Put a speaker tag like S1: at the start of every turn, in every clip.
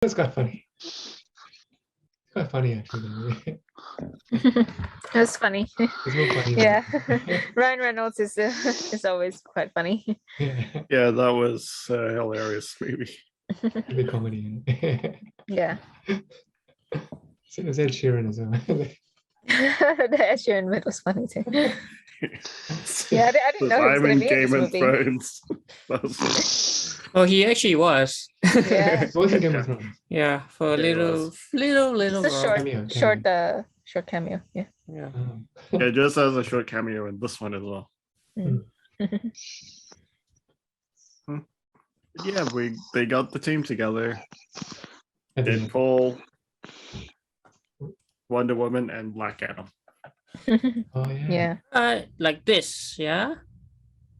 S1: That's quite funny. It's quite funny actually.
S2: That's funny.
S1: It's more funny.
S2: Yeah. Ryan Reynolds is always quite funny.
S3: Yeah, that was a hilarious movie.
S1: The comedy.
S2: Yeah.
S1: So it was Ed Sheeran as well.
S2: The Ed Sheeran bit was funny too. Yeah, I didn't know he was
S3: I'm
S2: gonna
S3: in
S2: be in this
S3: Game of
S2: movie.
S3: Thrones. That was
S4: Oh, he actually was.
S2: Yeah.
S1: What was the Game of Thrones?
S4: Yeah, for a
S3: Yeah, it
S4: little
S3: was.
S4: little
S2: It's a
S4: role.
S1: Cameo.
S2: short cameo. Yeah.
S4: Yeah.
S3: yeah, just as a short cameo in this one as well.
S2: Mm.
S3: Yeah, they got the team together.
S1: At the end.
S3: Deadpool, Wonder Woman, and Black Adam.
S1: Oh yeah.
S2: Yeah.
S4: Like this, yeah.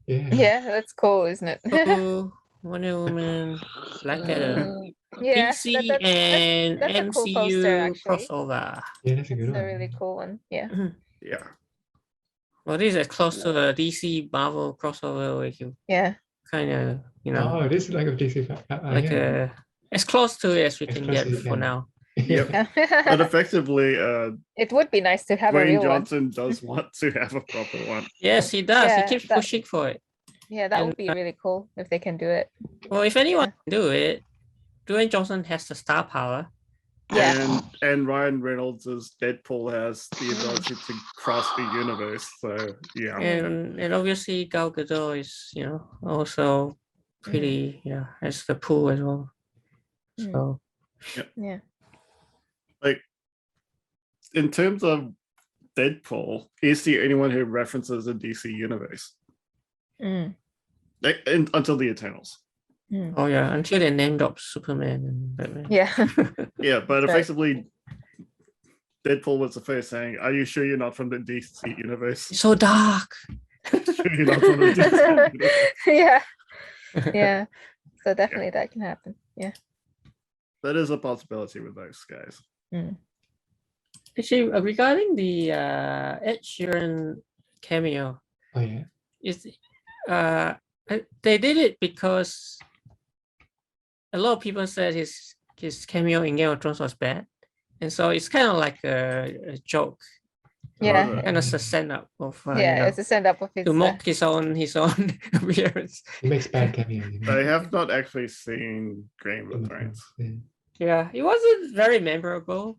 S1: Yeah.
S2: Yeah, that's cool, isn't it?
S4: Oh, Wonder Woman, Black Adam,
S2: Yeah.
S4: DC
S2: that's
S4: and
S2: a cool poster,
S4: MCU
S2: actually.
S4: crossover.
S1: Yeah, that's a good
S2: It's a
S1: one.
S2: really cool one. Yeah.
S3: Yeah.
S4: Well, this is close to a DC Marvel crossover where you
S2: Yeah.
S4: kind of,
S1: Oh, this is like a DC
S4: like
S1: yeah.
S4: as close to it as we
S1: As
S4: can
S1: close
S4: get
S1: as you
S4: for
S1: can.
S4: now.
S3: Yep. But effectively,
S2: It would be nice to have a
S3: Dwayne
S2: real
S3: Johnson does want to have a proper one.
S4: Yes, he does.
S2: Yeah,
S4: he keeps
S2: that-
S4: pushing for it.
S2: one. Yeah, that would be really cool if they can do it.
S4: Well, if anyone can do it, Dwayne Johnson has the star power.
S2: Yeah.
S3: And Ryan Reynolds' Deadpool has the ability to cross the universe. So yeah.
S4: And obviously Gal Gadot is, also pretty, has the pool as well. So
S2: Yeah.
S3: Like in terms of Deadpool, he's the only one who references the DC universe.
S2: Mm.
S3: Until the Eternals.
S2: Mm.
S4: oh yeah, until they name drop Superman and Batman.
S2: Yeah.
S3: Yeah, but
S2: Right.
S3: effectively Deadpool was the first saying, "Are you sure you're not from the DC universe?"
S4: It's so dark.
S3: Sure you're not from the DC universe?
S2: Yeah. Yeah. So definitely that can happen. Yeah.
S3: That is a possibility with those guys.
S2: Mm.
S4: Actually, regarding the Ed Sheeran cameo,
S1: Oh yeah.
S4: is they did it because a lot of people said his cameo in Game of Thrones was bad, and so it's kind of like a joke,
S2: Yeah.
S4: kind of a send up of
S2: It's a send up of his
S4: to mock his own appearance.
S1: He makes bad cameos.
S3: I have not actually seen Game of Thrones.
S1: Yeah.
S4: Yeah, it wasn't very memorable.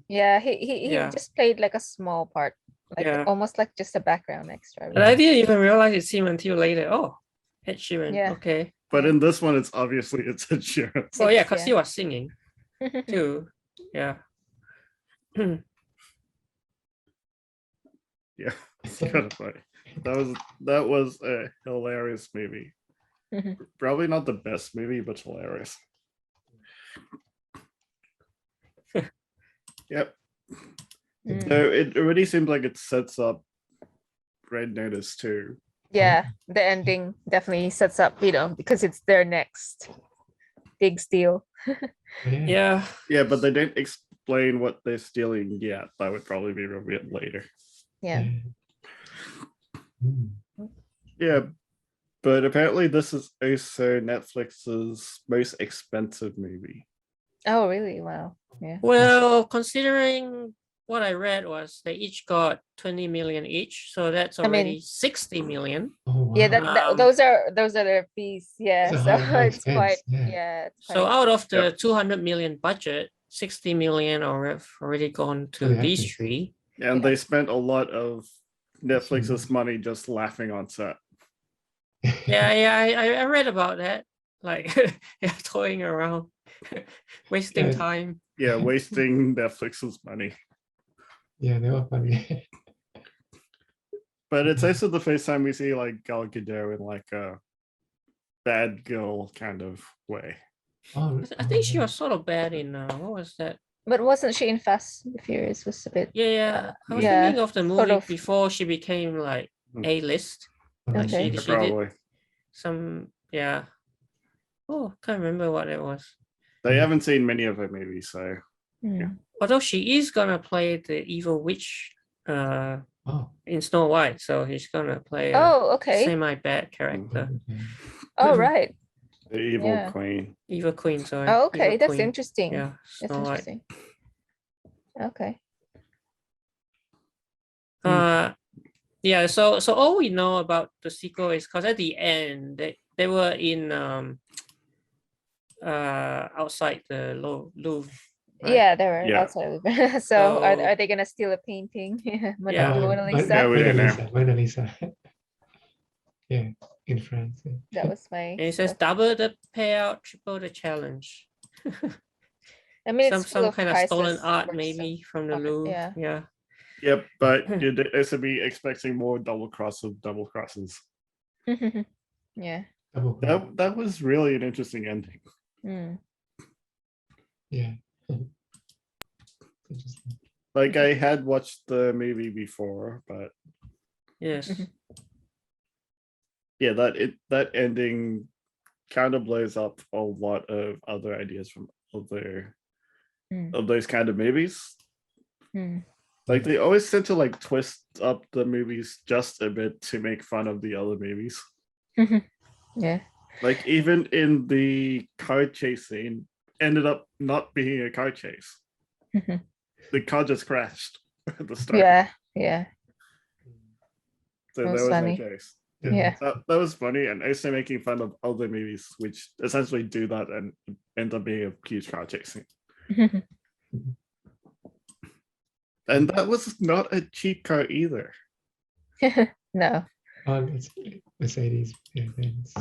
S2: Yeah, he
S4: Yeah.
S2: just played like a small part, like
S4: Yeah.
S2: almost like just a background extra.
S4: But I didn't even realize it's him until later. Oh, Ed Sheeran.
S2: Yeah.
S4: Okay.
S3: But in this one, it's obviously it's a Sheeran.
S4: Well, yeah,
S2: It's-
S4: because he was singing too. Yeah.
S3: Yeah, it's kind of funny. That was a hilarious movie. Probably not the best movie, but hilarious. Yep.
S2: Mm.
S3: So it already seems like it sets up Red Notice too.
S2: Yeah, the ending definitely sets up, because it's their next big steal.
S4: Yeah.
S3: Yeah, but they don't explain what they're stealing yet. That would probably be revealed later.
S2: Yeah.
S1: Mm.
S3: Yeah, but apparently this is also Netflix's most expensive movie.
S2: Oh, really? Wow. Yeah.
S4: Well, considering what I read was they each got 20 million each, so that's
S2: I mean-
S4: already 60 million.
S1: Oh, wow.
S2: Yeah,
S4: Um,
S2: those are their fees. Yeah,
S1: It's a
S2: so
S1: high
S2: it's quite.
S1: expense,
S2: Yeah. It's
S4: So
S2: quite-
S4: out of the
S3: Yep.
S4: 200 million budget, 60 million have already gone to
S1: Oh, they
S4: these
S1: actually-
S4: three.
S3: And
S2: Yeah.
S3: they spent a lot of Netflix's money just laughing on set.
S4: Yeah, I read about that. Like, yeah, toying around, wasting
S1: Yeah.
S4: time.
S3: Yeah, wasting Netflix's money.
S1: Yeah, they were funny.
S3: But it's also the first time we see like Gal Gadot in like a bad girl kind of way.
S1: Oh,
S4: I think she was sort of bad in what was that?
S2: But wasn't she in Fast and the Furious? Was a bit.
S4: Yeah, I was
S2: Yeah,
S4: thinking of the
S2: sort
S4: movie
S2: of.
S4: before she became like A-list. Like
S2: Okay.
S4: she
S3: Yeah,
S4: did
S3: probably.
S4: some, yeah. Oh, can't remember what it was.
S3: They haven't seen many of her movies, so
S2: Mm.
S4: Although she is gonna play the evil witch
S1: Oh,
S4: in Snow White, so he's gonna play a
S2: Oh, okay.
S4: semi-bad character.
S1: okay.
S2: Oh, right.
S3: The evil
S2: Yeah.
S3: queen.
S4: Evil Queen, sorry.
S2: Oh, okay,
S4: Evil
S2: that's
S4: Queen.
S2: interesting.
S4: Yeah,
S2: That's
S4: Snow White.
S2: interesting. Okay.
S4: Yeah, so all we know about the sequel is because at the end they were in outside the Louvre. Right?
S2: Yeah, they were
S3: Yeah.
S2: outside of the So
S4: So-
S2: are they gonna steal a painting?
S4: Yeah.
S2: Mona Lisa?
S3: Yeah, we
S1: Mona
S3: don't know.
S1: Lisa. Mona Lisa. Yeah, in France. Yeah.
S2: That was my
S4: And it says
S2: stuff.
S4: double the payout, triple the challenge.
S2: I mean, it's full
S4: Some
S2: of
S4: kind of stolen
S2: priceless
S4: art
S2: works of
S4: maybe from the
S2: art,
S4: Louvre.
S2: yeah.
S4: Yeah.
S3: Yep, but you'd also be expecting more double crosses.
S2: Yeah.
S1: Double cross.
S3: That was really an interesting ending.
S2: Mm.
S1: Yeah. Interesting.
S3: Like I had watched the movie before, but
S4: Yes.
S3: yeah, that ending kind of blows up a lot of other ideas from other
S2: Mm.
S3: of those kind of movies.
S2: Mm.
S3: Like they always tend to like twist up the movies just a bit to make fun of the other movies.
S2: Yeah.
S3: Like even in the car chase scene, ended up not being a car chase. The car just crashed at the start.
S2: Yeah. Yeah.
S3: So
S2: That
S3: there
S2: was
S3: was no
S2: funny.
S3: chase.
S2: Yeah.
S3: That was funny, and also making fun of other movies which essentially do that and end up being a huge car chase scene. And that was not a cheap car either.
S2: No.
S1: It's Mercedes. Yeah, Benz.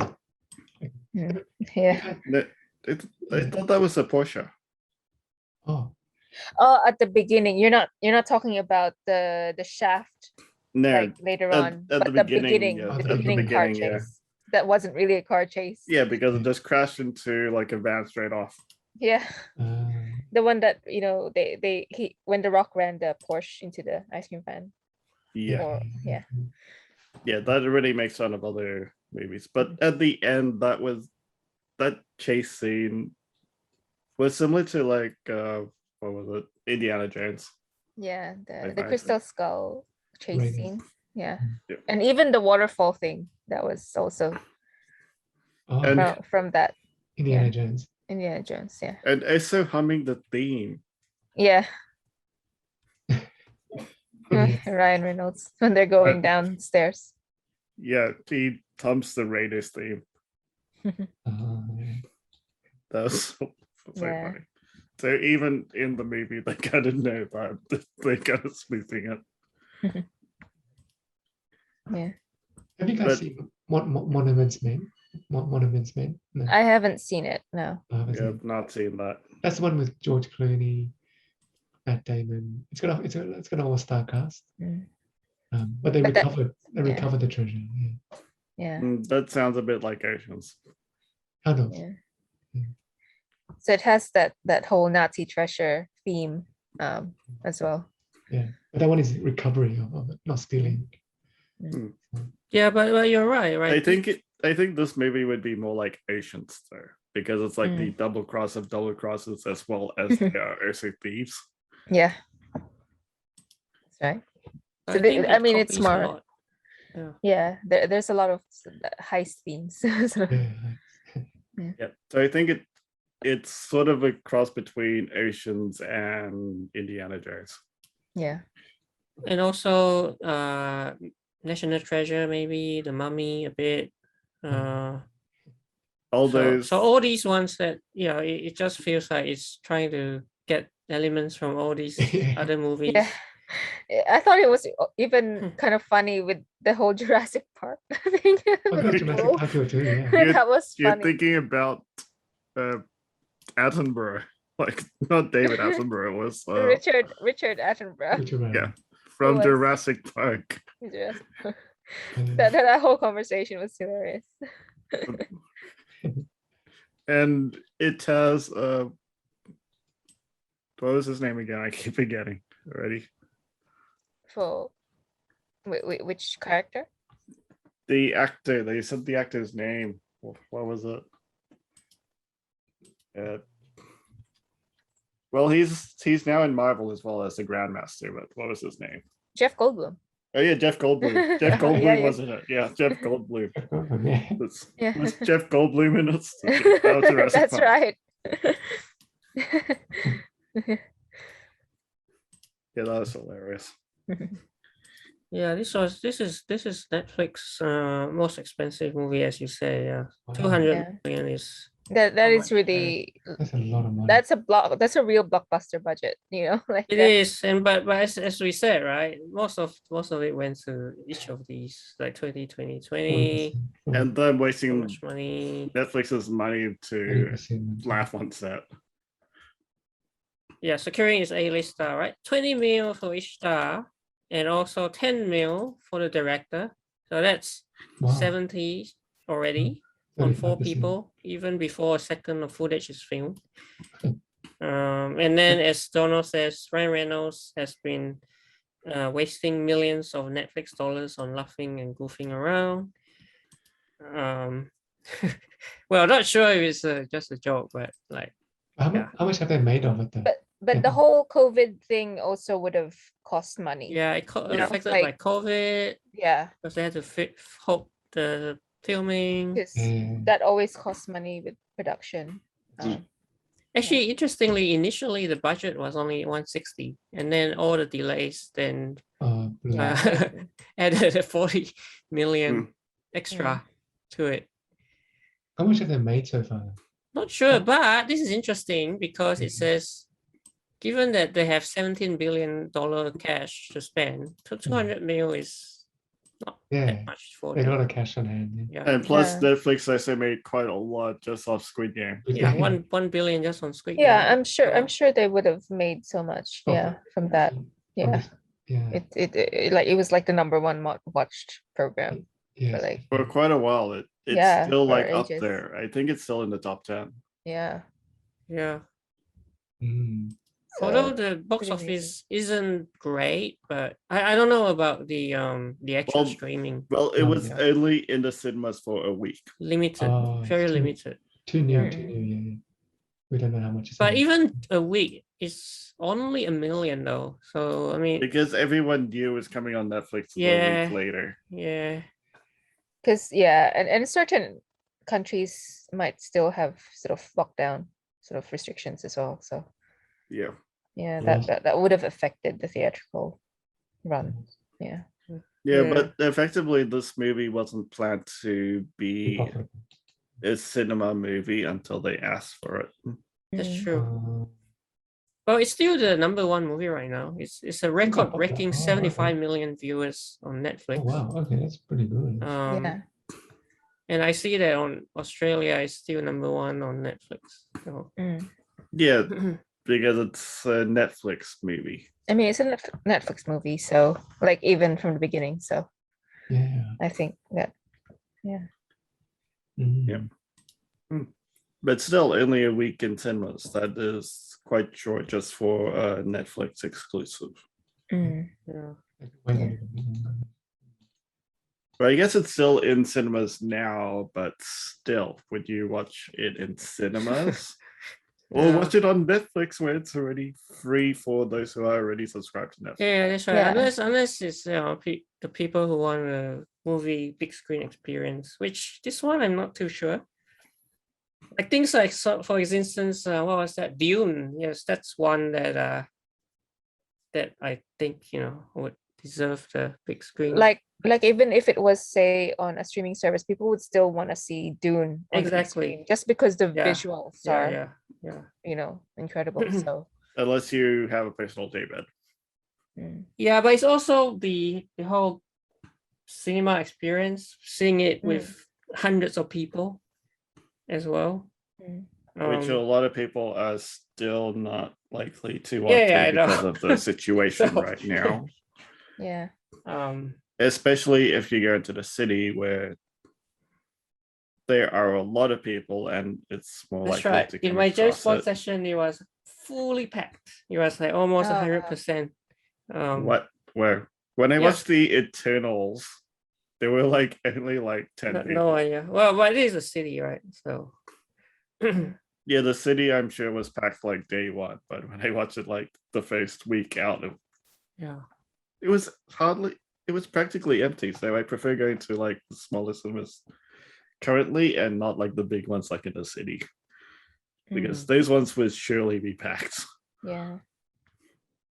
S2: Yeah.
S3: I thought that was a Porsche.
S1: Oh,
S2: Oh, at the beginning, you're not talking about the shaft
S3: No,
S2: like later on,
S3: at
S2: but
S3: the
S2: the beginning,
S3: yeah,
S2: the
S1: at the
S2: beginning car
S3: beginning, yeah.
S2: chase. That wasn't really a car chase.
S3: Yeah, because it just crashed into like a van straight off.
S2: Yeah.
S1: uh,
S2: The one that, when the Rock ran the Porsche into the ice cream van.
S3: Yeah,
S2: Or yeah.
S3: yeah, that really makes fun of other movies. But at the end, that chase scene was similar to like what was it? Indiana Jones.
S2: Yeah,
S3: I
S2: the
S3: find
S2: crystal skull chase
S1: Right.
S2: scene. Yeah.
S3: Yeah.
S2: And even the waterfall thing, that was also
S1: oh,
S3: And-
S2: from that
S1: Indiana
S2: yeah.
S1: Jones.
S2: Indiana Jones. Yeah.
S3: And also humming the theme.
S2: Yeah.
S1: Yeah.
S2: Ryan Reynolds when they're going downstairs.
S3: Yeah, he hums the Raiders theme.
S1: Yeah.
S3: That was so
S2: Yeah.
S3: funny. So even in the movie, they kind of know that they kind of spoofing it.
S2: Yeah.
S1: Have you guys
S3: But-
S1: seen Monuments Men? Monuments Men? No,
S2: I haven't seen it. No.
S1: I haven't
S3: Yeah,
S1: seen
S3: I've not seen that.
S1: it. That's the one with George Clooney, Matt Damon. It's got an all-star cast.
S2: Mm.
S1: But they
S2: But that-
S1: recovered the treasure. Yeah.
S2: Yeah.
S3: That sounds a bit like Oceans.
S1: Kind of.
S2: Yeah.
S1: Mm.
S2: So it has that whole Nazi treasure theme as well.
S1: Yeah. But that one is recovery of it, not stealing.
S4: Yeah, but you're right.
S3: I think this movie would be more like Oceans though, because it's like the double cross of double crosses as well as they are also thieves.
S2: Yeah. That's right.
S4: I
S2: So
S4: think
S2: I
S4: it
S2: mean, it's
S4: copies a
S2: smart.
S4: lot. Yeah.
S2: Yeah. There's a lot of heist themes. So,
S1: Yeah.
S3: Yeah. So I think it's sort of a cross between Oceans and Indiana Jones.
S2: yeah.
S4: And also National Treasure, maybe The Mummy a bit.
S3: All
S4: So,
S3: those
S4: so all these ones that it just feels like it's trying to get elements from all these
S1: Yeah.
S4: other movies.
S2: Yeah. I thought it was even kind of funny with the whole Jurassic Park thing.
S1: Oh,
S2: with
S1: that's
S2: the
S1: Jurassic
S2: bull.
S1: Park too, yeah.
S3: You're-
S2: That was
S3: you're
S2: funny.
S3: thinking about Attenborough, like not David Attenborough, it was
S2: Richard Attenborough.
S1: Which are,
S3: Yeah. from
S2: was-
S3: Jurassic Park.
S2: Jurassic Park.
S1: yeah.
S2: That whole conversation was hilarious.
S3: And it has what was his name again? I keep forgetting already.
S2: For which character?
S3: The actor, they said the actor's name. What was it? Well, he's now in Marvel as well as the Grandmaster, but what was his name?
S2: Jeff Goldblum.
S3: Oh yeah, Jeff Goldblum. Jeff
S2: Yeah,
S3: Goldblum
S2: yeah.
S3: was in it. Yeah, Jeff Goldblum.
S1: Yeah.
S2: Yeah.
S3: Was Jeff Goldblum in it? Okay, that was Jurassic
S2: That's
S3: Park.
S2: right.
S3: Yeah, that was hilarious.
S4: Yeah, this is Netflix most expensive movie, as you say. Yeah,
S1: Wow.
S4: 200
S2: Yeah.
S4: million is
S2: That
S4: how
S2: is
S4: much,
S2: really
S1: That's a lot of money.
S2: that's a real blockbuster budget, like
S4: it
S2: that.
S4: is, and but as we said, right, most of it went to each of these, like 2020, 20,
S3: And then
S4: so
S3: wasting
S4: much money.
S3: Netflix's money to
S1: 20%.
S3: laugh on set.
S4: Yeah, securing is A-list star, right? 20 mil for each star, and also 10 mil for the director. So that's
S1: Wow.
S4: 70 already on 4
S1: 35%.
S4: people, even before a second of footage is filmed. And then, as Donald says, Ryan Reynolds has been wasting millions of Netflix dollars on laughing and goofing around. Well, not sure if it's just a joke, but like, yeah.
S1: How much have they made of it though?
S2: But the whole COVID thing also would have cost money.
S4: yeah, it
S2: You know,
S4: affected by
S2: like-
S4: COVID
S2: Yeah,
S4: because they had to hope the filming.
S2: because
S1: Yeah.
S2: that always costs money with production.
S4: Actually, interestingly, initially the budget was only 160, and then all the delays then
S1: Yeah.
S4: added 40 million
S3: Hmm.
S4: extra to it.
S1: How much have they made so far?
S4: Not sure, but this is interesting because it
S1: Mhm.
S4: says, given that they have $17 billion cash to spend, 200 mil is not
S1: Yeah.
S4: that much for
S1: They got a
S4: them.
S1: lot of cash on hand.
S4: Yeah,
S3: And plus,
S2: Yeah.
S3: Netflix also made quite a lot just off Squid Game.
S4: yeah, 1 billion just on Squid
S2: Yeah,
S4: Game.
S2: I'm sure they would have made so much. Yeah, from that. Yeah,
S1: Yeah.
S2: it was like the number one watched program.
S1: Yes.
S2: But like,
S3: For quite a while, it's
S2: Yeah,
S3: still
S2: for
S3: like up
S2: ages.
S3: there. I think it's still in the top 10.
S2: yeah.
S4: Yeah.
S1: Mm.
S4: Although
S2: So,
S4: the box
S2: pretty
S4: office isn't great, but I don't know about the actual
S3: Well,
S4: streaming.
S3: Well, it was
S4: Yeah.
S3: only in the cinemas for a week.
S4: Limited,
S1: Oh, it's
S4: very
S1: too-
S4: limited.
S1: Too new.
S2: Mm.
S1: Too new. Yeah. We don't know how much it's.
S4: But
S1: in.
S4: even a week is only 1 million though. So I mean,
S3: Because everyone knew it was coming on Netflix a
S4: Yeah.
S3: week later.
S4: yeah,
S2: because and certain countries might still have sort of lockdown sort of restrictions as well. So
S3: Yeah.
S2: yeah,
S1: Yes.
S2: that would have affected the theatrical run. Yeah.
S3: Yeah,
S4: Yeah.
S3: but effectively, this movie wasn't planned to
S1: Be
S3: be
S1: profitable.
S3: a cinema movie until they asked for it.
S4: that's
S2: Mm.
S4: true.
S1: Uh,
S4: Well, it's still the number 1 movie right now. It's a record-breaking
S1: Oh,
S4: 75
S1: okay.
S4: million viewers on Netflix.
S1: oh wow. Okay, that's pretty good.
S2: Yeah.
S4: And I see that on Australia is still number 1 on Netflix. So
S2: Mm.
S3: Yeah, because it's a Netflix movie.
S2: I mean, it's a Netflix movie, so like even from the beginning. So
S1: Yeah.
S2: I think that
S1: Mm.
S3: Yeah. But still, only a week in cinemas. That is quite short just for a Netflix exclusive.
S2: mm,
S4: yeah.
S1: Wait a
S2: Yeah.
S1: little bit longer.
S3: But I guess it's still in cinemas now, but still, would you watch it in cinemas? Or
S4: No.
S3: watch it on Netflix where it's already free for those who are already subscribed to Netflix?
S4: Yeah, that's right.
S2: Yeah.
S4: Unless it's the people who want a movie big screen experience, which this one I'm not too sure. Like things like, so for instance, what was that? Dune. Yes, that's one that that I think would deserve the big screen.
S2: like even if it was say on a streaming service, people would still want to see Dune on the big
S4: Exactly.
S2: screen just because the
S4: Yeah.
S2: visuals
S4: yeah,
S2: are
S4: yeah.
S2: incredible. So
S3: Unless you have a personal daybed.
S2: mm,
S4: Yeah, but it's also the whole cinema experience, seeing it with hundreds of people as well.
S2: mm.
S3: Which a
S4: Um,
S3: lot of people are still not likely to want
S4: Yeah, I
S3: to
S4: know.
S3: because of the situation
S4: No.
S3: right now.
S2: Yeah.
S3: Especially if you go into the city where there are a lot of people and it's more
S4: That's
S3: likely
S4: right.
S3: to
S4: In
S3: come
S4: my James
S3: across
S4: Bond
S3: it.
S4: session, it was fully packed. It was like almost
S2: Oh, wow.
S4: 100%.
S3: When I
S4: Yeah.
S3: watched the Eternals, there were like only like 10
S4: No,
S3: people.
S4: no idea. Well, but it is a city, right? So
S3: Yeah, the city I'm sure was packed like day one, but when I watched it like the first week out,
S4: yeah.
S3: it was hardly it was practically empty. So I prefer going to like the smaller cinemas currently and not like the big ones like in the city. Because those ones would surely be packed.
S2: Yeah.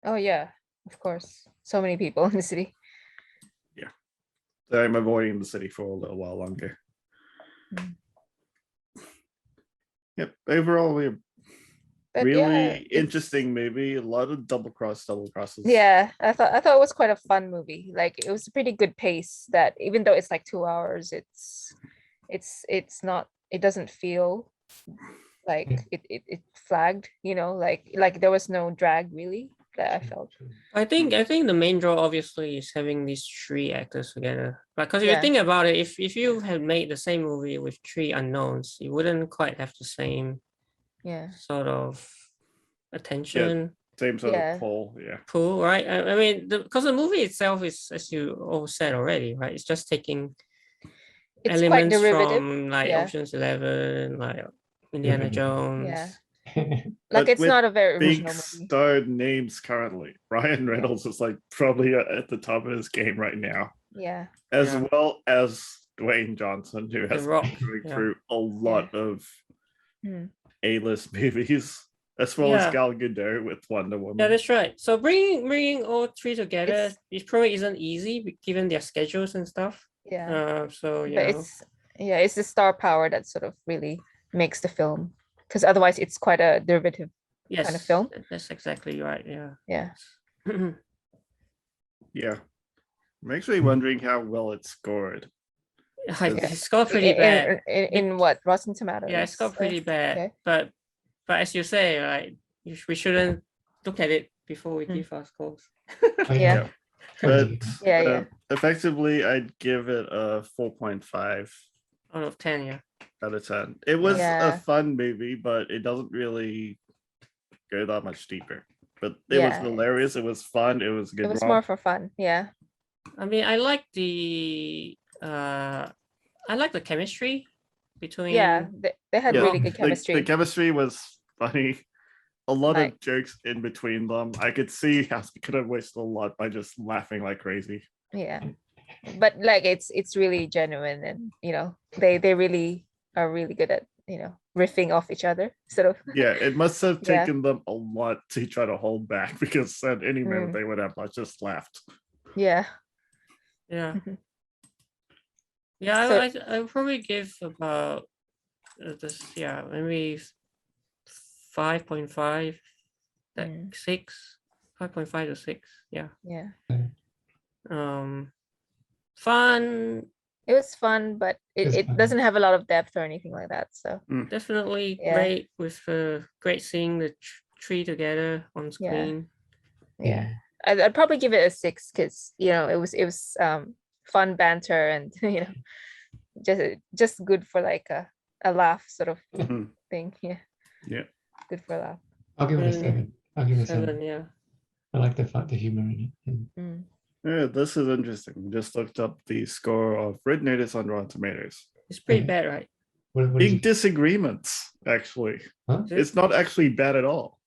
S2: Oh yeah, of course. So many people in the city.
S3: So I'm avoiding the city for a little while longer.
S2: Mm.
S3: Yep. Overall, we're
S2: But
S3: really
S2: yeah,
S3: interesting movie. A lot of double crosses.
S2: Yeah, I thought it was quite a fun movie. Like it was a pretty good pace that even though it's like 2 hours, it's not, it doesn't feel like it flagged, like there was no drag really that I felt.
S4: I think the main draw obviously is having these three actors together. Because if you
S2: Yeah.
S4: think about it, if you had made the same movie with three unknowns, you wouldn't quite have the same
S2: Yeah.
S4: sort of attention
S3: Same sort
S2: Yeah.
S3: of pull. Yeah.
S4: pool, right? I mean, because the movie itself is, as you all said already, right? It's just taking
S2: It's quite
S4: elements
S2: derivative.
S4: from like
S2: Yeah.
S4: Ocean's 11, like Indiana
S1: Mhm.
S4: Jones.
S2: Yeah. Like
S3: But
S2: it's
S3: with
S2: not a very
S3: big
S2: original movie.
S3: star names currently. Ryan Reynolds is like probably at the top of his game right now,
S2: Yeah.
S3: as
S4: Yeah.
S3: well as Dwayne Johnson, who has
S4: Rock,
S3: been going
S4: yeah.
S3: through a lot of
S2: Hmm.
S3: A-list movies, as well
S4: Yeah.
S3: as Gal Gadot with Wonder Woman.
S4: Yeah, that's right. So bringing all three together,
S2: It's-
S4: it probably isn't easy given their schedules and stuff.
S2: Yeah.
S4: So you
S2: But
S4: know,
S2: it's the star power that sort of really makes the film. Because otherwise it's quite a derivative.
S4: yes,
S2: kind of film.
S4: That's exactly right. Yeah.
S2: Yeah.
S3: Yeah. I'm actually wondering how well it scored.
S4: It's got pretty bad.
S2: In what? Rotten Tomatoes?
S4: Yeah, it's got pretty bad.
S2: okay.
S4: But as you say, right, we shouldn't look at it before we
S2: Mm.
S4: give our scores.
S2: Yeah.
S3: But
S2: Yeah.
S3: effectively, I'd give it a 4.5
S4: Out of 10, yeah.
S3: out of 10. It was a
S2: Yeah.
S3: fun movie, but it doesn't really go that much deeper. But it was
S2: Yeah.
S3: hilarious. It was fun. It was a good.
S2: It was
S3: romp.
S2: more for fun. Yeah.
S4: I mean, I like the chemistry between
S2: Yeah. They had
S3: Yeah,
S2: really good
S3: the
S2: chemistry.
S3: chemistry was funny. A lot
S2: Like-
S3: of jokes in between them. I could see how they could have wasted a lot by just laughing like crazy.
S2: Yeah. But like it's really genuine, and they really are really good at riffing off each other. Sort of.
S3: Yeah, it must have
S2: Yeah.
S3: taken them a lot to try to hold back because at any minute they would have just laughed.
S2: Yeah.
S4: yeah.
S2: Mhm.
S4: Yeah,
S2: So-
S4: I would probably give about maybe 5.5,
S2: Mm.
S4: 6, 5.5 to 6. Yeah.
S2: Yeah.
S4: Fun,
S2: It was fun, but
S1: It's
S2: it
S1: fun.
S2: doesn't have a lot of depth or anything like that. So
S4: definitely
S2: Yeah.
S4: great with great seeing the tree together on
S2: Yeah.
S4: screen.
S2: yeah. I'd probably give it a 6 because it was fun banter and just good for like a laugh sort of
S3: Mhm.
S2: thing. Yeah.
S3: Yeah.
S2: Good for a laugh.
S1: I'll give it a
S4: Mm.
S1: 7. I'll give it a 7.
S4: 7, yeah.
S1: I like the humor in it. And
S2: Mm.
S3: Yeah, this is interesting. Just looked up the score of Red Notice on Rotten Tomatoes.
S4: It's pretty
S1: Yeah.
S4: bad, right?
S1: what is
S3: Big
S1: it?
S3: disagreements, actually.
S1: Huh?
S3: It's not actually bad at all.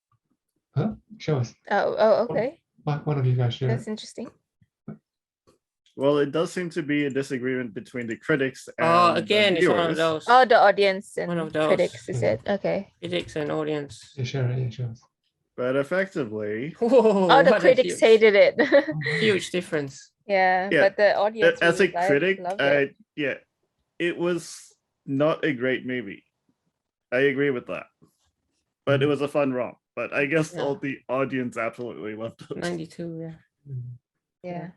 S1: Huh? Show us.
S2: Oh, okay.
S1: One of you guys share.
S2: That's interesting.
S3: Well, it does seem to be a disagreement between the critics and
S4: Oh,
S3: the
S4: again, it's one of
S3: viewers.
S4: those
S2: Oh, the audience and
S4: One of those.
S2: critics, is it? Okay.
S4: critics and audience.
S1: Yeah, share it. Yeah, show us.
S3: But effectively,
S4: Whoa,
S2: Oh, the
S4: what a
S2: critics
S4: huge,
S2: hated it.
S4: huge difference.
S2: Yeah,
S3: Yeah,
S2: but the audience
S3: as a
S2: really
S3: critic,
S2: loved it.
S3: it was not a great movie. I agree with that. But it was a fun romp. But I guess
S4: Yeah.
S3: all the audience absolutely loved it.
S4: 92, yeah.
S1: Mm.
S2: Yeah.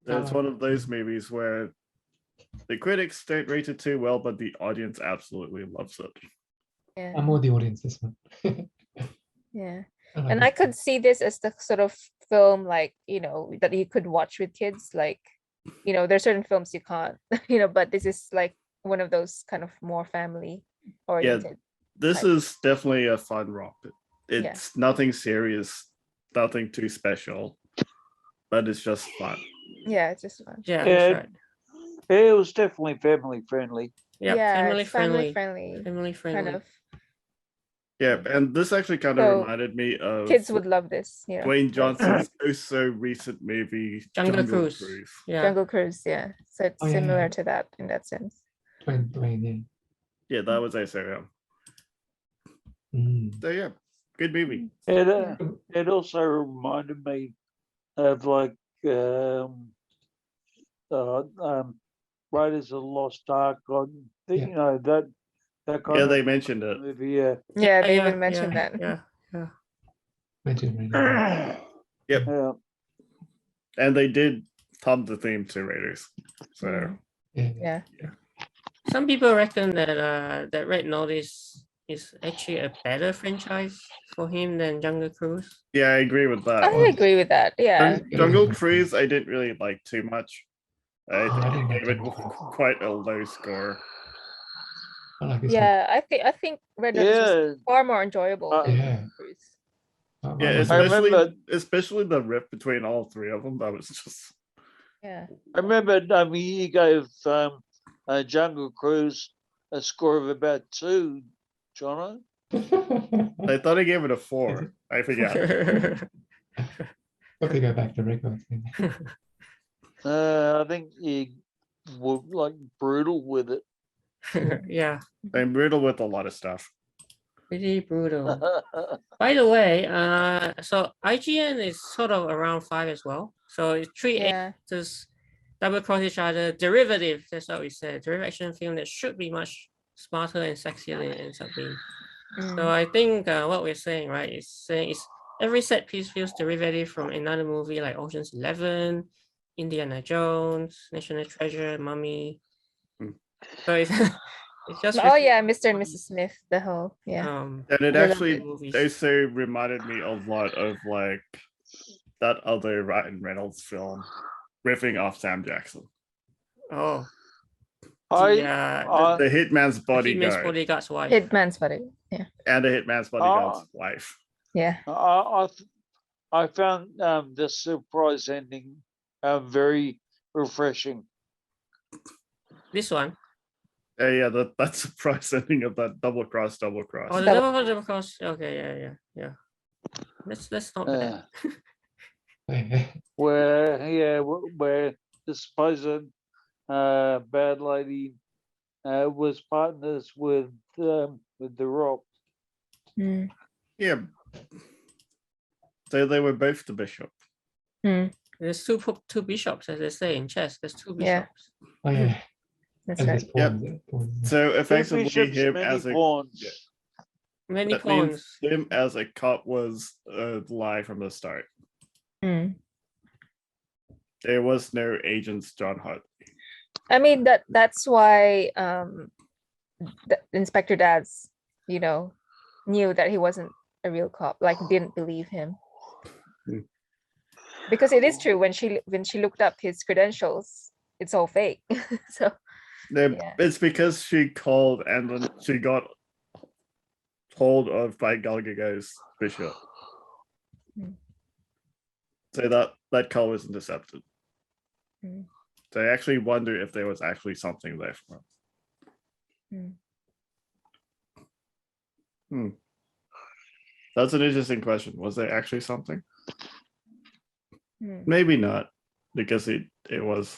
S3: It's one of those movies where the critics don't rate it too well, but the audience absolutely loves it.
S2: Yeah.
S1: I'm more the audience this one.
S2: Yeah.
S1: like
S2: And
S1: it.
S2: I could see this as the sort of film like, that you could watch with kids. Like, there's certain films you can't, but this is like one of those kind of more family oriented.
S3: This
S2: Right.
S3: is definitely a fun romp. It's nothing serious, nothing too special, but it's just fun.
S2: Yeah, it's just fun.
S4: Yeah,
S5: Yeah.
S4: that's right.
S5: It was definitely family friendly.
S4: Yeah,
S2: yeah,
S4: family
S2: it's family
S4: friendly.
S2: friendly.
S4: Family friendly.
S2: Kind of.
S3: Yeah, and this actually kind of
S2: So,
S3: reminded me of
S2: Kids would love this. Yeah.
S3: Dwayne Johnson's so recent movie
S4: Jungle Cruise.
S3: Cruise.
S4: Yeah.
S2: Jungle Cruise. Yeah. So it's
S1: Oh, yeah,
S2: similar
S1: yeah.
S2: to that in that sense.
S1: Dwayne,
S3: Yeah, that was also him.
S1: yeah. Mm.
S3: So yeah, good movie.
S5: It also reminded me of like Raiders of the Lost Ark.
S1: Yeah.
S5: You know that kind
S3: Yeah,
S5: of
S3: they mentioned it.
S5: movie. Yeah.
S2: Yeah, they
S4: yeah,
S2: even mentioned that.
S4: Yeah. Yeah.
S1: Mentioned right now.
S3: Yep.
S5: Yeah.
S3: And they did thumb the theme to Raiders. So
S2: Mm.
S1: Yeah.
S2: Yeah.
S4: Some people reckon that that Reynolds is actually a better franchise for him than Jungle Cruise.
S3: yeah, I agree with that.
S2: I agree with that. Yeah.
S3: Jungle Cruise, I didn't really like too much. I
S1: I
S3: think
S1: didn't
S3: I
S1: like
S3: gave it
S1: Jungle Cruise.
S3: quite a low score.
S1: I like this one.
S2: Yeah. I think Red Notice was
S5: Yeah.
S2: far more enjoyable.
S5: Uh,
S2: than
S1: Yeah.
S2: Cruise.
S3: Yeah,
S5: I
S3: especially
S5: remember-
S3: especially the rip between all three of them. That was just
S2: Yeah.
S5: I remember you gave Jungle Cruise a score of about 2, Jono.
S3: I thought I gave it a 4. I forgot.
S1: Got to go back to records. Then.
S5: I think you were like brutal with it.
S4: Yeah,
S3: I'm brutal with a lot of stuff.
S4: pretty brutal. By the way, so IGN is sort of around 5 as well. So it's 3
S2: Yeah.
S4: actors double cross each other. Derivative, that's what we said. Derivative action film that should be much smarter and sexier than it ends up being. So
S2: Mm.
S4: I think what we're saying, right, is saying is every set piece feels derivative from another movie like Ocean's 11, Indiana Jones, National Treasure, Mummy.
S3: Mm.
S4: So it's, it's just
S2: Oh yeah, Mr. and Mrs. Smith. The whole
S3: And it
S2: I love
S3: actually
S2: it.
S4: movies.
S3: also reminded me a lot of like that other Ryan Reynolds film, riffing off Sam Jackson.
S4: Oh,
S5: I
S3: The Hitman's
S4: Hitman's
S3: Bodyguard
S4: Bodyguard's wife.
S2: Hitman's Buddy. Yeah.
S3: and the Hitman's Bodyguard's wife.
S2: Yeah.
S5: I found the surprise ending very refreshing.
S4: This one.
S3: Yeah, that surprise ending of that double cross.
S4: Oh, the double cross. Okay, yeah. Let's not bad.
S5: Where the supposed bad lady was partners with The Rock.
S2: Mm.
S3: Yeah. So they were both the bishop.
S2: Mm.
S4: There's two bishops, as they say in chess. There's 2 bishops.
S2: Yeah.
S1: Oh yeah.
S2: That's
S1: And
S2: right.
S1: his pawns.
S3: So
S5: Two
S3: effectively
S5: bishops,
S3: him
S5: many
S3: as a
S5: pawns.
S3: yeah.
S4: Many
S3: That means
S4: pawns.
S3: him as a cop was a lie from the start.
S2: Mm.
S3: There was no agents John Hart.
S2: I mean that's why the Inspector Dads, knew that he wasn't a real cop, like didn't believe him.
S3: Hmm.
S2: Because it is true when she looked up his credentials, it's all fake. So yeah.
S3: It's because she called and then she got hold of by Gal Gadot's bishop.
S2: Hmm.
S3: So that call was intercepted.
S2: Hmm.
S3: So I actually wonder if there was actually something there for him. That's an interesting question. Was there actually something? Maybe not, because it was,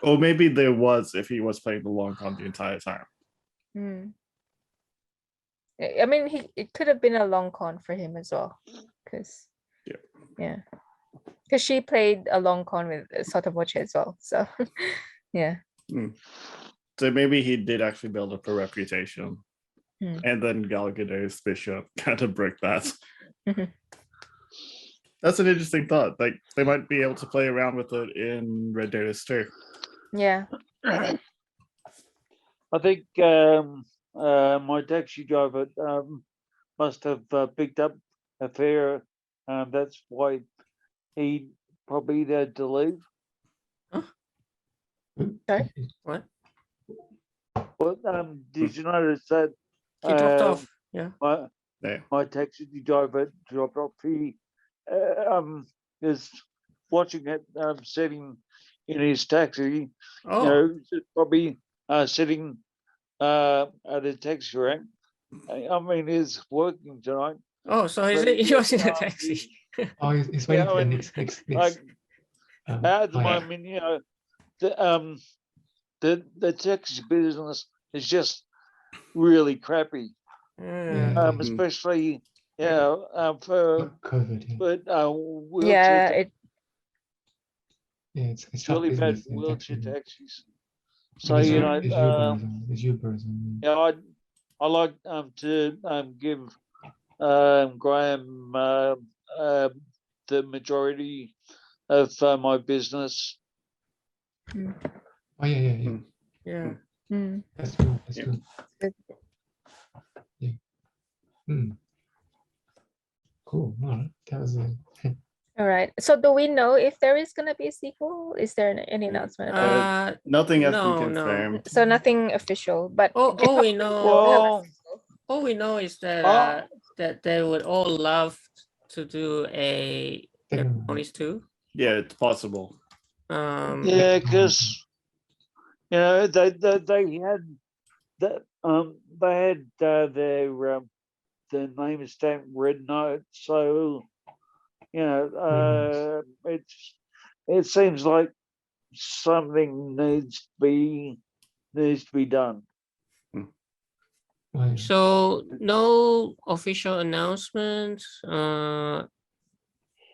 S3: or maybe there was if he was playing the long con the entire time.
S2: I mean, it could have been a long con for him as well, because because she played a long con with Sotoboche as well. So yeah.
S3: So maybe he did actually build up a reputation,
S2: Hmm.
S3: and then Gal Gadot's bishop kind of broke that.
S2: Mhm.
S3: That's an interesting thought. Like they might be able to play around with it in Red Notice too.
S2: Yeah.
S5: I think my taxi driver must have picked up a fare. That's why he probably had to leave.
S2: Sorry?
S4: What?
S5: But did you notice that
S4: He dropped off. Yeah.
S5: my taxi driver dropped off? He is watching it sitting in his taxi.
S4: Oh.
S5: Probably sitting at a taxi rank, I mean, is working tonight.
S4: Oh, so is
S5: But
S4: it? He was in a
S5: yeah,
S4: taxi.
S1: Oh, he's waiting for
S5: I
S1: the
S5: mean,
S1: next.
S5: like at the
S1: hire.
S5: moment, the taxi business is just really crappy.
S1: Yeah.
S5: Especially for
S1: COVID. Yeah.
S5: but
S2: Yeah,
S5: wheelchair
S1: It's tough
S5: really bad
S1: business in
S5: wheelchair
S1: taxi.
S5: taxis. So
S1: It's
S5: you
S1: Uber
S5: know,
S1: as well. It's Uber as well.
S5: yeah, I like to give Graham the majority of my business.
S1: Oh yeah.
S4: Yeah.
S2: Mm.
S1: That's good. That's
S3: Yeah.
S1: good.
S2: Good.
S1: Yeah. Cool. All right. That was
S2: All right. So do we know if there is gonna be a sequel? Is there any announcement about it?
S3: Nothing has been
S4: No.
S3: confirmed.
S2: So nothing official, but
S4: All we know.
S5: Well,
S4: All we know is that
S5: Oh.
S4: that they would all love to do a
S1: second one.
S4: Ponies 2.
S3: Yeah, it's possible.
S5: yeah, because they had that they had their name stamp red note, so it seems like something needs to be done.
S1: Right.
S4: So no official announcements.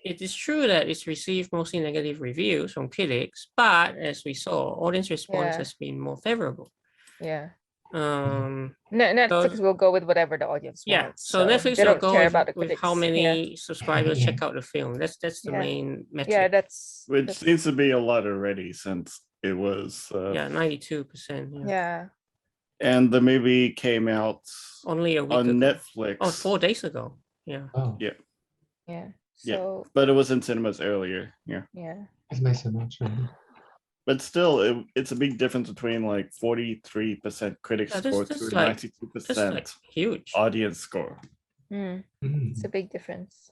S4: It is true that it's received mostly negative reviews from critics, but as we saw, audience response
S2: Yeah.
S4: has been more favorable.
S2: Yeah.
S4: So-
S2: Netflix will go with whatever the audience
S4: Yeah,
S2: wants.
S4: so Netflix
S2: they
S4: will
S2: don't
S4: go
S2: care
S4: with,
S2: about the
S4: with
S2: critics.
S4: how
S2: Yeah.
S4: many subscribers
S1: Yeah.
S4: check out the film. That's the
S2: Yeah.
S4: main metric.
S2: Yeah, that's
S3: Which seems to be a lot already since it was.
S4: Yeah, 92%. Yeah.
S2: yeah.
S3: And the movie came out
S4: Only a week
S3: on
S4: ago.
S3: Netflix.
S4: Oh, 4 days ago. Yeah.
S1: Oh,
S3: Yeah.
S2: Yeah.
S3: Yeah.
S2: So
S3: But it was in cinemas earlier. Yeah.
S2: yeah.
S1: it's nice so much. Really.
S3: But still, it's a big difference between like 43% critic
S4: Yeah,
S3: score
S4: that's
S3: to
S4: like-
S3: 92%
S4: That's like huge.
S3: audience score.
S2: It's a big difference.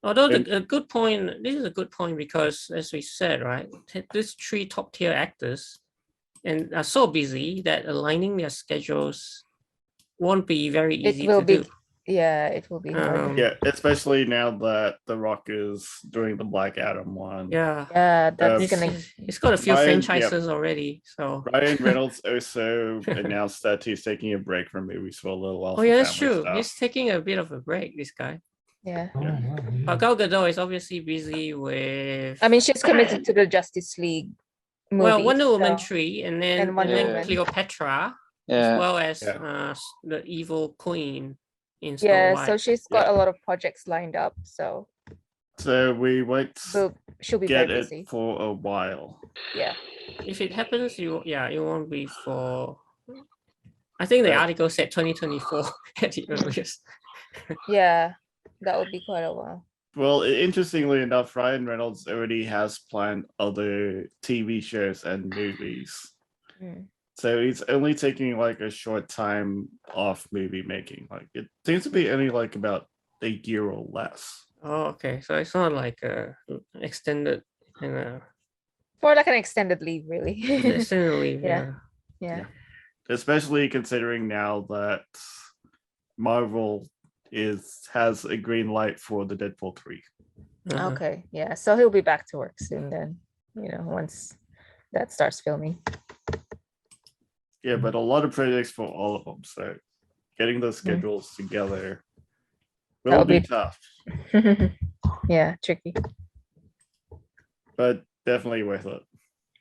S4: Although
S3: And-
S4: a good point, this is a good point because as we said, right, these 3 top tier actors and are so busy that aligning their schedules won't be very easy
S2: It will
S4: to
S2: be
S4: do.
S2: yeah, it will be hard.
S3: Yeah, especially now that The Rock is doing the Black Adam one.
S4: Yeah.
S2: Yeah, that's
S4: It's,
S2: gonna
S4: it's got a few
S3: Ryan-
S4: franchises already. So
S3: Ryan Reynolds also announced that he's taking a break from movies for a little while.
S4: oh
S3: for
S4: yeah, that's
S3: family
S4: true.
S3: stuff.
S4: He's taking a bit of a break, this guy.
S2: yeah.
S1: Oh, wow, yeah.
S4: But Gal Gadot is obviously busy with
S2: I mean, she's committed to the Justice League movie.
S4: well, Wonder Woman
S2: so-
S4: 3 and then,
S2: And Wonder
S5: Woman.
S4: Cleopatra, as
S5: Yeah,
S4: well as
S3: Yeah.
S4: the evil queen in Snow
S2: Yeah,
S4: White.
S2: so she's got
S3: Yeah.
S2: a lot of projects lined up. So
S3: So we won't
S2: she'll be
S3: get
S2: very
S3: it
S2: busy.
S3: for a while.
S2: Yeah.
S4: If it happens, it won't be for. I think the
S3: Right.
S4: article said 2024 at the earliest.
S2: Yeah. That would be quite a while.
S3: Well, interestingly enough, Ryan Reynolds already has planned other TV shows and movies.
S2: Mm.
S3: So he's only taking like a short time off movie making. Like it seems to be only like about a year or less.
S4: Oh, okay. So it's not like extended and
S2: For like an extended leave, really.
S4: extended leave.
S2: Yeah.
S4: Yeah.
S2: Yeah.
S3: Especially considering now that Marvel has a green light for the Deadpool 3.
S4: Uh-huh.
S2: Okay. Yeah. So he'll be back to work soon then, once that starts filming.
S3: Yeah, but a lot of projects for all of them. So getting those schedules together will
S2: That'll
S3: be
S2: be-
S3: tough,
S2: Yeah, tricky.
S3: but definitely worth it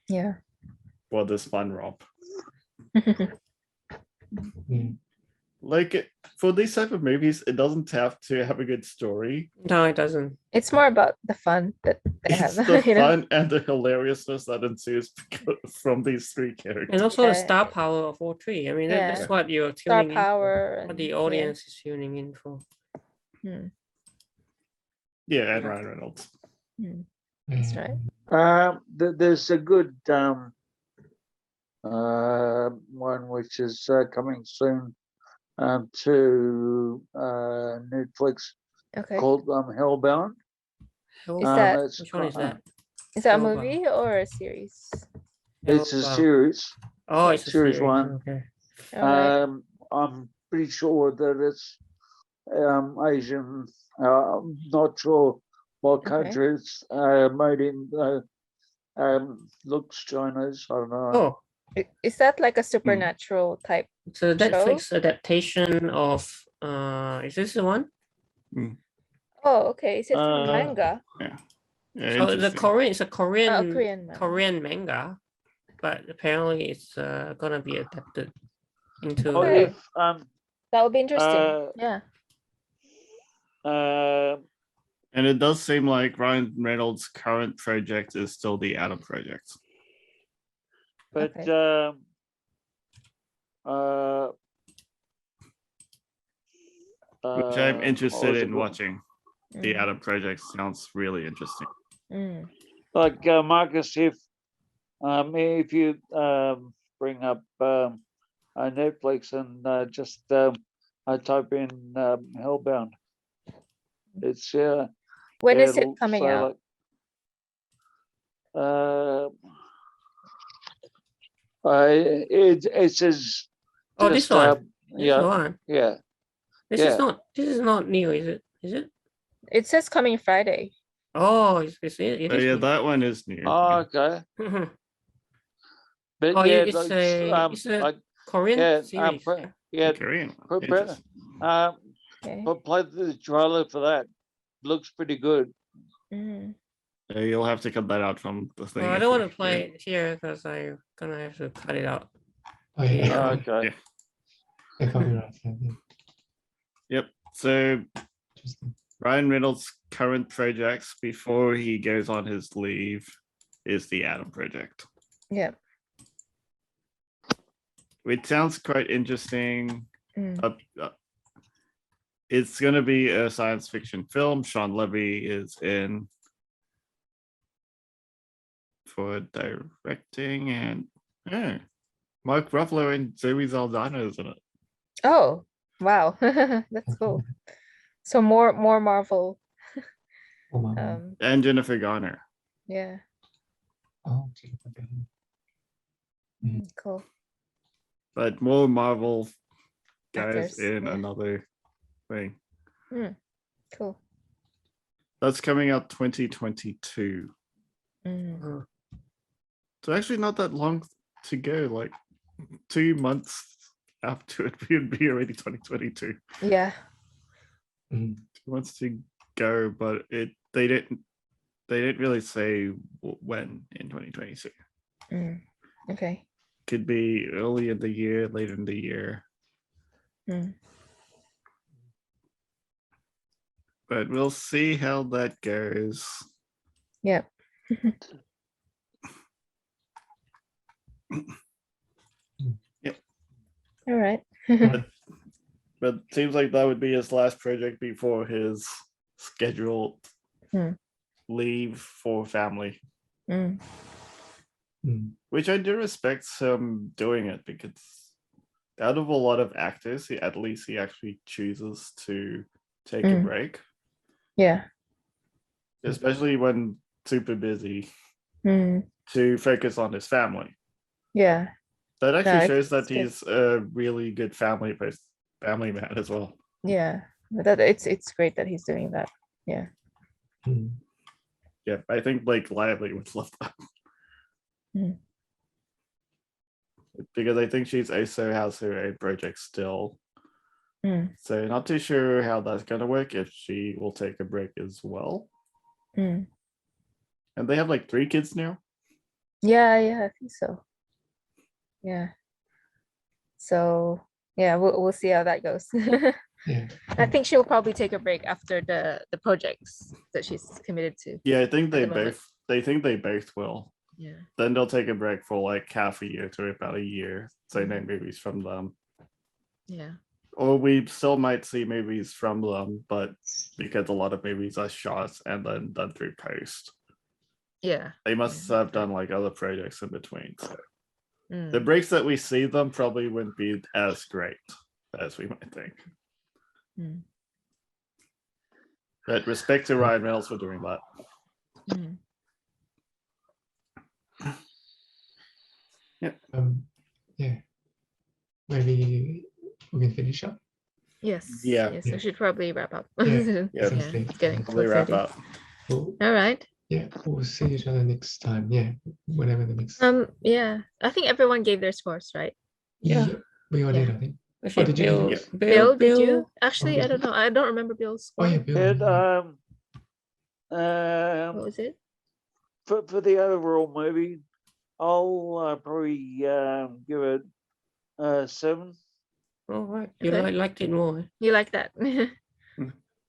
S2: Yeah.
S3: for this fun romp.
S1: Yeah.
S3: Like for these type of movies, it doesn't have to have a good story.
S4: No, it doesn't.
S2: It's more about the fun that they
S3: It's
S2: have.
S3: the
S2: you know?
S3: fun and the hilariousness that ensues from these 3 characters.
S4: And also
S2: Yeah.
S4: the star power of all 3. I mean, that's
S2: Yeah.
S4: what you're
S2: Star
S4: tuning in for,
S2: power.
S4: what
S2: and-
S4: the audience is tuning in for.
S3: Yeah, and Ryan Reynolds.
S2: That's right.
S5: there's a good one which is coming soon to Netflix
S2: Okay.
S5: called Hellbound.
S2: Is that-
S5: it's
S4: Which one is that?
S2: Is that a
S4: Hellbound.
S2: movie or a series?
S5: It's a
S4: Hellbound.
S5: series.
S4: Oh, it's a
S5: series
S4: series.
S5: one.
S4: Okay.
S2: All right.
S5: I'm pretty sure that it's Asian. I'm not sure what
S2: Okay.
S5: country it's made in. Looks Chinese. I don't know.
S4: Oh,
S2: Is that like a supernatural type?
S4: it's a Netflix adaptation of is this the one?
S2: Oh, okay. Is it
S5: Uh,
S2: manga?
S3: Yeah,
S4: So the
S3: interesting.
S4: Korean it's a Korean
S2: Korean manga.
S4: Korean manga, but apparently it's gonna be adapted into
S5: Well,
S2: Okay.
S5: if
S2: That would be interesting.
S5: Uh,
S2: Yeah.
S3: And it does seem like Ryan Reynolds' current project is still the Adam project.
S5: but
S2: Okay.
S3: Which I'm interested
S5: what was
S3: in
S5: it?
S3: watching. The Adam project sounds really interesting.
S2: Mm.
S5: Like Marcus, if you bring up Netflix and just type in Hellbound, it's
S2: When is it
S5: it'll
S2: coming
S5: say
S2: out?
S5: it says
S4: Oh, this
S5: just,
S4: one. This
S5: yeah,
S4: one.
S5: yeah.
S4: This is not new, is it? Is it?
S2: It says coming Friday.
S4: Oh, is it? It
S3: Oh,
S4: is
S3: yeah,
S4: new.
S3: that one is new.
S5: Oh, okay.
S4: Mhm.
S5: But
S4: Oh,
S5: yeah,
S4: it's a
S5: like
S4: Korean
S5: yeah,
S4: series.
S5: yeah,
S3: Korean one.
S5: put
S3: Interesting.
S2: Okay.
S5: play the trailer for that. Looks pretty good.
S2: Mm.
S3: You'll have to cut that out from the thing.
S4: Well, I
S3: if
S4: don't
S3: you-
S4: want to play it here because I'm gonna have to cut it out.
S1: Oh, yeah.
S4: Yeah.
S5: Okay.
S1: Yeah, copyright. Yeah.
S3: Yep. So
S1: Interesting.
S3: Ryan Reynolds' current projects before he goes on his leave is the Adam project.
S2: Yeah.
S3: Which sounds quite interesting.
S2: Mm.
S3: It's going to be a science fiction film. Sean Levy is in for directing, and Mark Ruffalo and Zoe Saldana is in it.
S2: Oh, wow. That's cool. So more Marvel.
S1: Oh, my.
S3: And Jennifer Garner.
S2: Yeah.
S1: Oh, okay.
S2: Cool.
S3: But more Marvel guys
S2: Actors,
S3: in
S2: yeah.
S3: another thing.
S2: Cool.
S3: That's coming out 2022.
S2: Mm.
S3: So actually not that long to go, like 2 months after it would be already 2022.
S2: Yeah.
S3: 2 months to go, but they didn't really say when in 2022.
S2: Okay.
S3: Could be early in the year, later in the year. But we'll see how that goes.
S2: Yeah.
S3: Yep.
S2: All right.
S3: But it seems like that would be his last project before his scheduled leave for family. Which I do respect him doing it, because out of a lot of actors, at least he actually chooses to take a break.
S2: Yeah.
S3: Especially when super busy, to focus on his family.
S2: Yeah.
S3: That actually
S2: No,
S3: shows that
S2: it's good.
S3: he's a really good family man as well.
S2: Yeah. But it's great that he's doing that. Yeah.
S3: Yeah, I think Blake Lively would love that. Because I think she's also has her own project still. So not too sure how that's gonna work, if she will take a break as well. And they have like 3 kids now.
S2: Yeah, I think so. Yeah. So yeah, we'll see how that goes.
S1: Yeah.
S2: I think she'll probably take a break after the projects that she's committed to.
S3: Yeah, I think
S2: At
S3: they
S2: the moment.
S3: both will.
S2: Yeah.
S3: Then they'll take a break for like half a year to about a year. So no movies from them.
S2: Yeah.
S3: Or we still might see movies from them, but because a lot of movies are shot and then done through post.
S2: Yeah.
S3: They must
S2: Yeah,
S3: have done like other projects in between. So the
S2: Mm.
S3: breaks that we see them probably wouldn't be as great as we might think.
S2: Mm.
S3: But respect to Ryan Reynolds for doing that.
S2: Mm.
S1: Yeah. Maybe we can finish up.
S2: Yes.
S3: Yeah.
S2: Yes.
S1: Yeah.
S2: We should probably wrap up.
S1: Yeah,
S3: Yeah.
S1: definitely.
S2: It's getting
S3: Probably wrap
S2: 12:30.
S3: up.
S1: Well,
S2: All right.
S1: yeah, we'll see each other next time. Yeah, whenever the next.
S2: Yeah. I think everyone gave their scores, right?
S4: Yeah.
S1: We all did,
S2: Yeah.
S1: I think.
S4: Actually,
S1: did you-
S4: Bill,
S3: Yeah.
S2: Bill, did you?
S4: Bill,
S2: Actually, I don't know. I don't remember Bill's
S1: Oh
S2: score.
S1: yeah, Bill.
S5: And
S1: yeah.
S2: What was it?
S5: for the overall movie, I'll probably give it 7.
S4: all right. You
S2: Okay.
S4: like it more.
S2: You like that?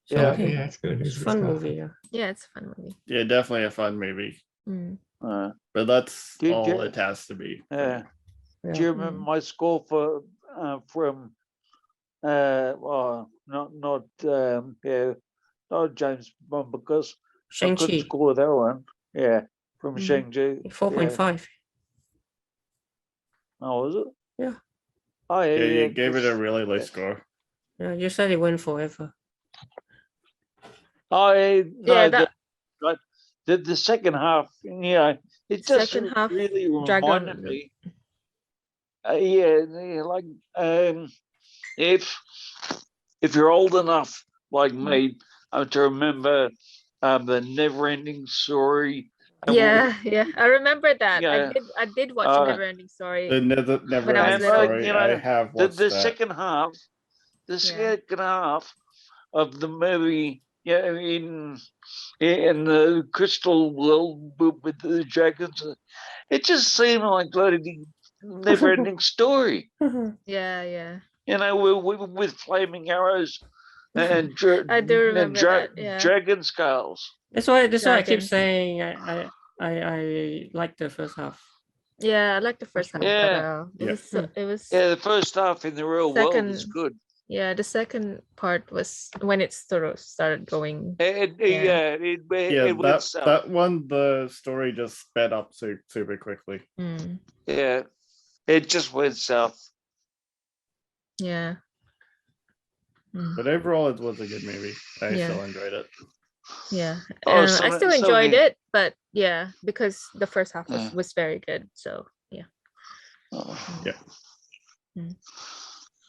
S5: Yeah.
S4: Okay.
S1: Yeah, it's good.
S4: It's
S1: It's
S4: a fun
S1: good.
S4: movie. Yeah.
S2: Yeah, it's a fun movie.
S3: Yeah, definitely a fun movie.
S2: Mm.
S3: But that's
S5: Did
S3: all
S5: you-
S3: it has to be. for
S5: Yeah.
S3: me.
S5: Do you remember my score for from well, not James Bond, because I couldn't
S4: Shang-Chi,
S5: score that one. Yeah, from
S2: Mhm.
S5: Shang-Chi.
S4: 4.5.
S5: Oh, was it?
S4: Yeah.
S5: Oh yeah,
S3: Yeah, you gave it a
S5: 'cause-
S3: really low
S5: yeah.
S3: score.
S4: Yeah, you said it went forever.
S5: Oh yeah, no,
S2: Yeah, that
S5: the second half, it just
S2: Second half
S5: really
S2: drag on
S5: reminded
S2: a bit.
S5: me. Yeah, like if you're old enough like me to remember the Never-Ending Story.
S2: yeah. I remember that.
S5: Yeah.
S2: I did watch
S5: Uh,
S2: Never Ending Story.
S3: The never
S2: When I was
S3: ending
S2: little.
S3: story.
S5: You know,
S3: I have
S5: the
S3: watched that.
S5: second half, second half of the movie, in the crystal world with the dragons, it just seemed like bloody Never-Ending Story.
S2: Yeah.
S5: With flaming arrows and
S2: I do remember that. Yeah.
S5: dragon skulls.
S4: That's why I keep
S2: Dragons.
S4: saying I like the first half.
S2: Yeah, I like the first half, but
S5: Yeah.
S2: it was
S5: Yeah, the first half in the real world is
S2: Second-
S5: good.
S2: yeah, the second part was when it sort of started going.
S5: It
S3: Yeah,
S5: went south.
S3: that one, the story just sped up super quickly.
S2: Mm,
S5: Yeah, it just went south.
S2: yeah. Mm,
S3: But overall, it was a good movie. I
S2: Yeah.
S3: still enjoyed it.
S2: yeah.
S5: Oh,
S2: I
S5: so
S2: still
S5: so
S2: enjoyed
S5: good.
S2: it, but yeah, because the first half
S5: Yeah.
S2: was very good. So yeah.
S5: Oh.
S3: Yeah.
S2: Mm.